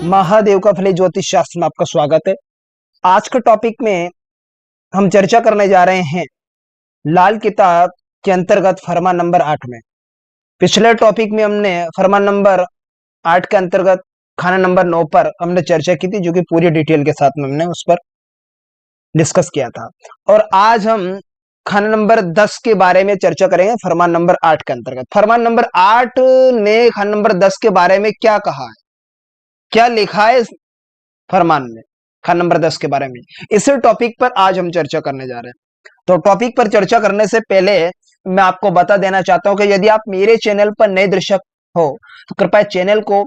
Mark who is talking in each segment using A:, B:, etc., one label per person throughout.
A: महादेव का फले ज्योतिष शास्त्र में आपका स्वागत है। आज के टॉपिक में हम चर्चा करने जा रहे हैं लाल किताब के अंतर्गत फरमान नंबर 8 में। पिछले टॉपिक में हमने फरमान नंबर 8 के अंतर्गत खाना नंबर 9 पर हमने चर्चा की थी, जो कि पूरी डिटेल के साथ में हमने उस पर डिस्कस किया था। और आज हम खाना नंबर 10 के बारे में चर्चा करेंगे फरमान नंबर 8 के अंतर्गत। फरमान नंबर 8 ने खाना नंबर 10 के बारे में क्या कहा है, क्या लिखा है फरमान में खान नंबर 10 के बारे में, इसी टॉपिक पर आज हम चर्चा करने जा रहे हैं। तो टॉपिक पर चर्चा करने से पहले मैं आपको बता देना चाहता हूं कि यदि आप मेरे चैनल पर नए दर्शक हो तो कृपया चैनल को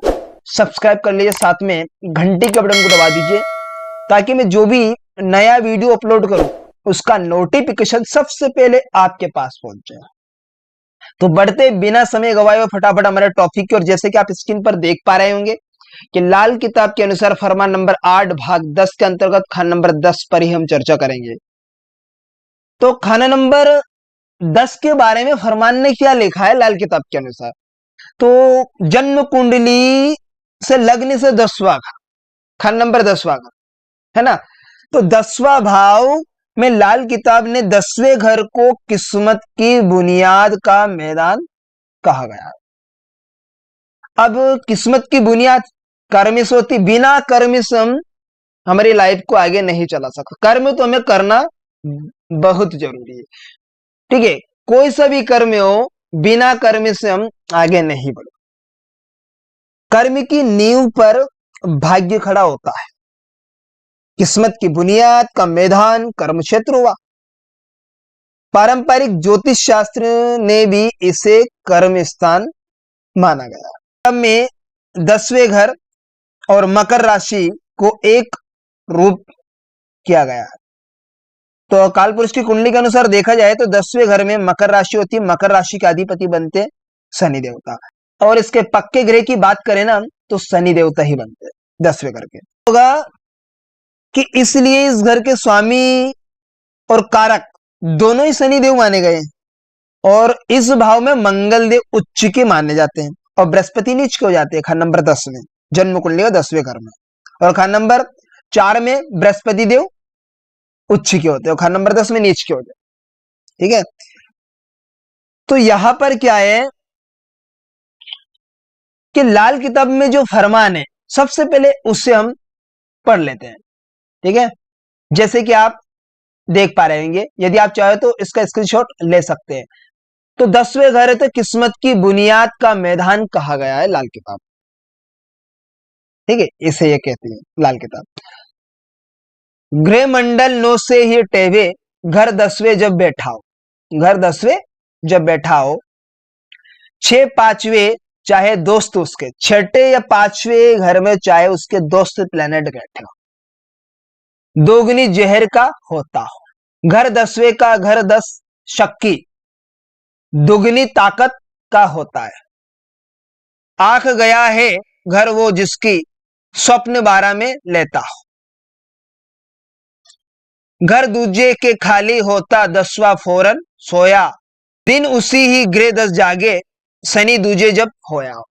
A: सब्सक्राइब कर लीजिए, साथ में घंटी के बटन को दबा दीजिए ताकि मैं जो भी नया वीडियो अपलोड करूं उसका नोटिफिकेशन सबसे पहले आपके पास पहुंच जाए। तो बढ़ते बिना समय गवाए हुए फटाफट हमारे टॉपिक की, और जैसे कि आप स्क्रीन पर देख पा रहे होंगे कि लाल किताब के अनुसार फरमान नंबर 8 भाग 10 के अंतर्गत खाना नंबर 10 पर ही हम चर्चा करेंगे। तो खाना नंबर 10 के बारे में फरमान ने क्या लिखा है लाल किताब के अनुसार, तो जन्म कुंडली से लग्न से 10वां खाना नंबर 10वां है ना। तो 10वां भाव में लाल किताब ने 10वें घर को किस्मत की बुनियाद का मैदान कहा गया। अब किस्मत की बुनियाद कर्म से होती, बिना कर्म से हम हमारी लाइफ को आगे नहीं चला सकते। कर्म तो हमें करना बहुत जरूरी है, ठीक है। कोई सा भी कर्म हो, बिना कर्म से हम आगे नहीं बढ़े। कर्म की नींव पर भाग्य खड़ा होता है। किस्मत की बुनियाद का मैदान कर्म क्षेत्र हुआ। पारंपरिक ज्योतिष शास्त्र ने भी इसे कर्म स्थान माना गया। में 10वें घर और मकर राशि को एक रूप किया गया है। तो काल पुरुष की कुंडली के अनुसार देखा जाए तो 10वें घर में मकर राशि होती है। मकर राशि के अधिपति बनते शनि देवता, और इसके पक्के ग्रह की बात करें ना तो शनि देवता ही बनते 10वें घर के। होगा कि इसलिए इस घर के स्वामी और कारक दोनों ही शनि देव माने गए, और इस भाव में मंगल देव उच्च के माने जाते हैं और बृहस्पति नीच के हो जाते हैं खान नंबर 10 में, जन्म कुंडली का 10वें घर में। और खान नंबर 4 में बृहस्पति देव उच्च के होते हैं और खान नंबर 10 में नीच के होते हैं, ठीक है। तो यहां पर क्या है कि लाल किताब में जो फरमान है सबसे पहले उससे हम पढ़ लेते हैं, ठीक है। जैसे कि आप देख पा रहे होंगे, यदि आप चाहे तो इसका स्क्रीनशॉट ले सकते हैं। तो 10वें घर है तो किस्मत की बुनियाद का मैदान कहा गया है लाल किताब, ठीक है। इसे ये कहते हैं लाल किताब। गृह मंडल 9 से ही टेवे घर 10वें जब बैठा हो, घर 10वें जब बैठा हो। 6 5वें चाहे दोस्त उसके, 6ठे या 5वें घर में चाहे उसके दोस्त प्लेनेट बैठे हो, दोगुनी जहर का होता हो। घर 10वें का घर 10 शक्की दुगनी ताकत का होता है। आंख गया है घर वो जिसकी स्वप्न 12 में लेता हो। घर दूजे के खाली होता 10वां फौरन सोया, दिन उसी ही गृह 10 जागे शनि दूजे जब होया हो।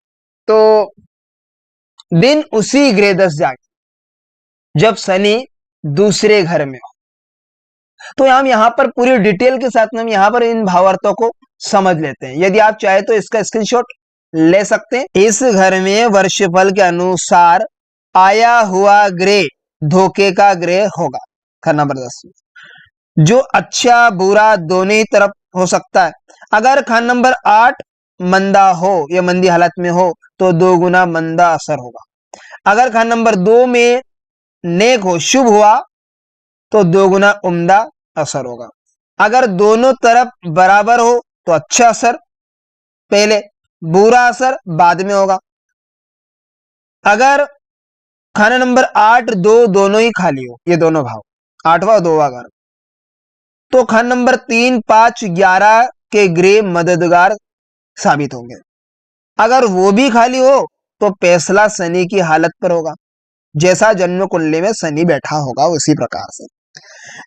A: तो दिन उसी गृह 10 जागे जब शनि दूसरे घर में हो। तो हम यहां पर पूरी डिटेल के साथ में हम यहां पर इन भावार्थों को समझ लेते हैं। यदि आप चाहे तो इसका स्क्रीनशॉट ले सकते हैं। इस घर में वर्षफल के अनुसार आया हुआ ग्रह धोखे का ग्रह होगा घर नंबर 10 में, जो अच्छा बुरा दोनों ही तरफ हो सकता है। अगर खान नंबर 8 मंदा हो या मंदी हालत में हो तो 2 गुना मंदा असर होगा। अगर खान नंबर 2 में नेक हो, शुभ हुआ, तो 2 गुना उम्दा असर होगा। अगर दोनों तरफ बराबर हो तो अच्छा असर पहले, बुरा असर बाद में होगा। अगर खाना नंबर 8 2 दोनों ही खाली हो, ये दोनों भाव 8वां और 2वां घर, तो खाना नंबर 3 5 11 के ग्रह मददगार साबित होंगे। अगर वो भी खाली हो तो फैसला शनि की हालत पर होगा, जैसा जन्म कुंडली में शनि बैठा होगा उसी प्रकार से।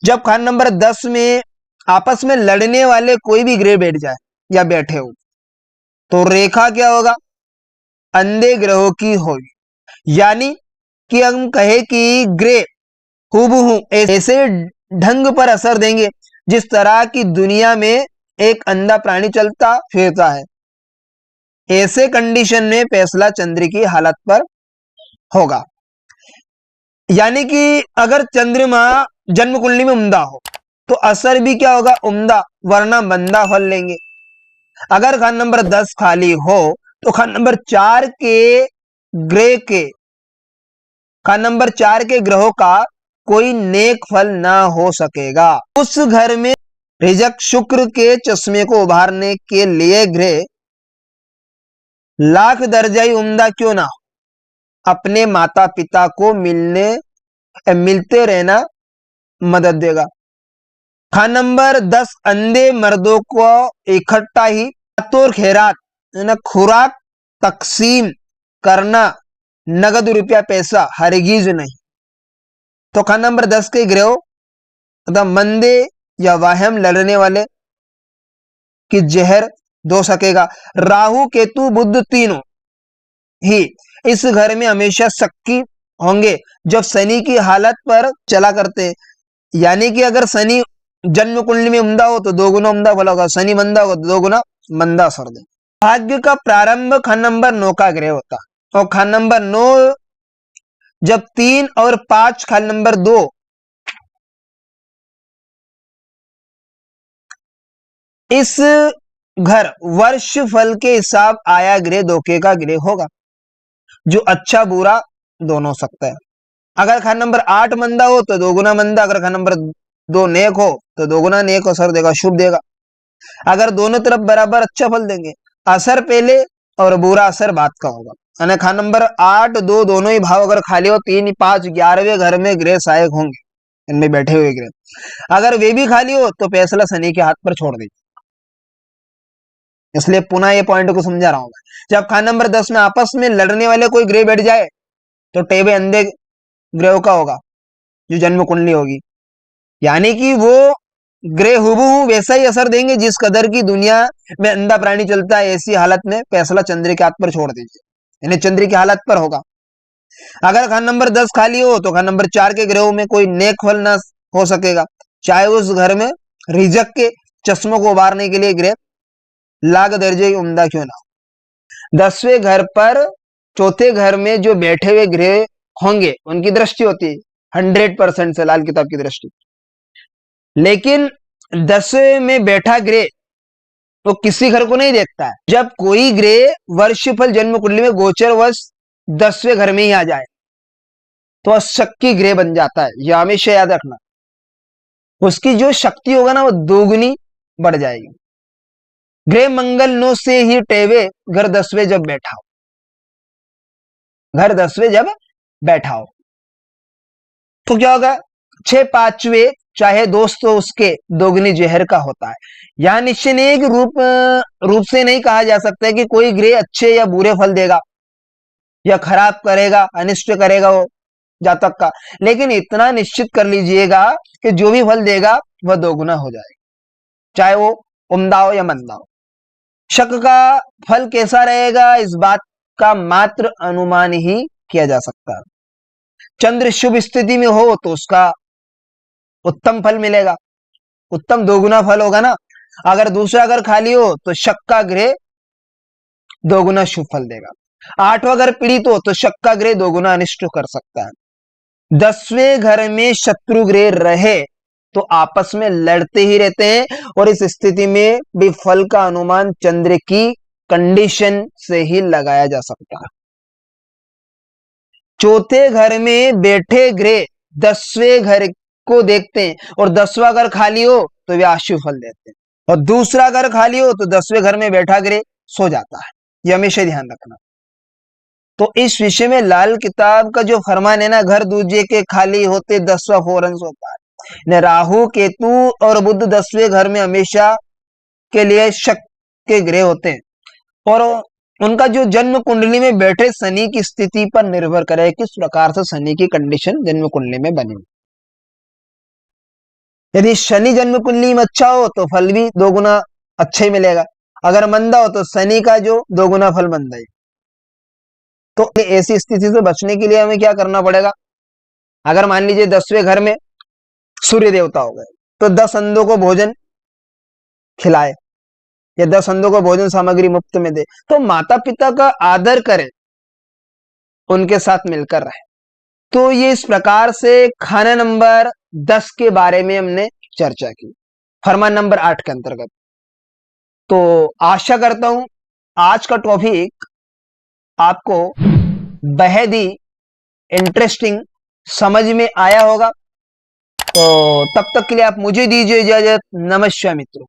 A: जब खान नंबर 10 में आपस में लड़ने वाले कोई भी ग्रह बैठ जाए या बैठे हो तो रेखा क्या होगा, अंधे ग्रहों की होगी, यानी कि हम कहे कि ग्रे हूबहू ऐसे ढंग पर असर देंगे जिस तरह की दुनिया में एक अंधा प्राणी चलता फिरता है। ऐसे कंडीशन में फैसला चंद्र की हालत पर होगा। यानी कि अगर चंद्रमा जन्म कुंडली में उम्दा हो तो असर भी क्या होगा, उम्दा, वरना मंदा फल लेंगे। अगर खान नंबर 10 खाली हो तो खान नंबर 4 के ग्रह के खान नंबर 4 के ग्रहों का कोई नेक फल ना हो सकेगा। उस घर में रिजक शुक्र के चश्मे को उभारने के लिए ग्रह लाख दर्जाई उम्दा क्यों ना हो, अपने माता पिता को मिलते रहना मदद देगा। खान नंबर 10 अंधे मर्दों को इकट्ठा ही तौर खैरात ना खुराक तकसीम करना, नगद रुपया पैसा हरगिज नहीं। तो खान नंबर 10 के ग्रह तथा मंदे या वाहम लड़ने वाले की जहर दो सकेगा। राहु केतु बुध तीनों ही इस घर में हमेशा शक्की होंगे जब शनि की हालत पर चला करते हैं। यानी कि अगर शनि जन्म कुंडली में उम्दा हो तो 2 गुना उम्दा फल होगा, शनि मंदा होगा तो 2 गुना मंदा असर दे। भाग्य का प्रारंभ खान नंबर 9 का ग्रह होता और खान नंबर 9 जब 3 और 5 खान नंबर 2 इस घर वर्ष फल के हिसाब आया ग्रह धोखे का ग्रह होगा जो अच्छा बुरा दोनों हो सकता है। अगर खान नंबर 8 मंदा हो तो 2 गुना मंदा, अगर खान नंबर 2 नेक हो तो 2 गुना नेक असर देगा, शुभ देगा। अगर दोनों तरफ बराबर अच्छा फल देंगे, असर पहले और बुरा असर बाद का होगा। यानी खान नंबर 8 2 दोनों ही भाव अगर खाली हो, 3 5 11वें घर में ग्रह सहायक होंगे, इनमें बैठे हुए ग्रह अगर वे भी खाली हो तो फैसला शनि के हाथ पर छोड़ दीजिए। इसलिए पुनः ये पॉइंट को समझा रहा हूं। जब खान नंबर 10 में आपस में लड़ने वाले कोई ग्रह बैठ जाए तो टेबे अंधे ग्रह का होगा जो जन्म कुंडली होगी। यानी कि वो ग्रह हुबहू वैसा ही असर देंगे जिस कदर की दुनिया में अंधा प्राणी चलता है। ऐसी हालत में फैसला चंद्र के हाथ पर छोड़ दीजिए, यानी चंद्र की हालत पर होगा। अगर खान नंबर 10 खाली हो तो खान नंबर 4 के ग्रहों में कोई नेक फल ना हो सकेगा, चाहे उस घर में रिजक के चश्मों को उबारने के लिए ग्रह लाख दर्जे उम्दा क्यों ना हो। 10वें घर पर चौथे घर में जो बैठे हुए ग्रह होंगे उनकी दृष्टि होती है 100% से लाल किताब की दृष्टि। लेकिन 10वें में बैठा ग्रह वो किसी घर को नहीं देखता है। जब कोई ग्रह वर्षफल जन्म कुंडली में गोचर वर्ष 10वें घर में ही आ जाए तो शक्की ग्रह बन जाता है। यह हमेशा याद रखना, उसकी जो शक्ति होगा ना वो दोगुनी बढ़ जाएगी। ग्रह मंगल 9 से ही टेवे घर 10वें जब बैठा हो, घर 10वें जब बैठा हो तो क्या होगा, 6 5वें चाहे दोस्त तो उसके दोगुनी जहर का होता है। यहां निश्चय एक रूप से नहीं कहा जा सकता है कि कोई ग्रह अच्छे या बुरे फल देगा या खराब करेगा, अनिष्ट करेगा वो जातक का, लेकिन इतना निश्चित कर लीजिएगा कि जो भी फल देगा वह दोगुना हो जाएगा, चाहे वो उम्दा हो या मंदा हो। शक का फल कैसा रहेगा इस बात का मात्र अनुमान ही किया जा सकता है। चंद्र शुभ स्थिति में हो तो उसका उत्तम फल मिलेगा, उत्तम दोगुना फल होगा ना। अगर दूसरा अगर खाली हो तो शक का ग्रह दोगुना शुभ फल देगा। 8वां अगर पीड़ित हो तो शक का ग्रह दोगुना अनिष्ट कर सकता है। 10वें घर में शत्रु ग्रह रहे तो आपस में लड़ते ही रहते हैं और इस स्थिति में भी फल का अनुमान चंद्र की कंडीशन से ही लगाया जा सकता है। चौथे घर में बैठे ग्रह 10वें घर को देखते हैं और 10वां घर खाली हो तो वे अशुभ फल देते हैं, और दूसरा घर खाली हो तो 10वें घर में बैठा ग्रह सो जाता है। यह हमेशा ध्यान रखना। तो इस विषय में लाल किताब का जो फरमान है ना, घर दूजे के खाली होते 10वां फौरन सोता है। राहु केतु और बुध 10वें घर में हमेशा के लिए शक के ग्रह होते हैं और उनका जो जन्म कुंडली में बैठे शनि की स्थिति पर निर्भर करे किस प्रकार से शनि की कंडीशन जन्म कुंडली में बनी। यदि शनि जन्म कुंडली में अच्छा हो तो फल भी दोगुना अच्छा ही मिलेगा, अगर मंदा हो तो शनि का जो दोगुना फल मंदा है। तो ऐसी स्थिति से बचने के लिए हमें क्या करना पड़ेगा? अगर मान लीजिए 10वें घर में सूर्य देवता हो गए, तो 10 अंधों को भोजन खिलाए या 10 अंधों को भोजन सामग्री मुफ्त में दे। तो माता पिता का आदर करें, उनके साथ मिलकर रहें। तो ये इस प्रकार से खाना नंबर 10 के बारे में हमने चर्चा की, फरमान नंबर 8 के अंतर्गत। तो आशा करता हूं आज का टॉपिक आपको बेहद ही इंटरेस्टिंग समझ में आया होगा। तो तब तक के लिए आप मुझे दीजिए इजाजत। नमस्कार मित्रों।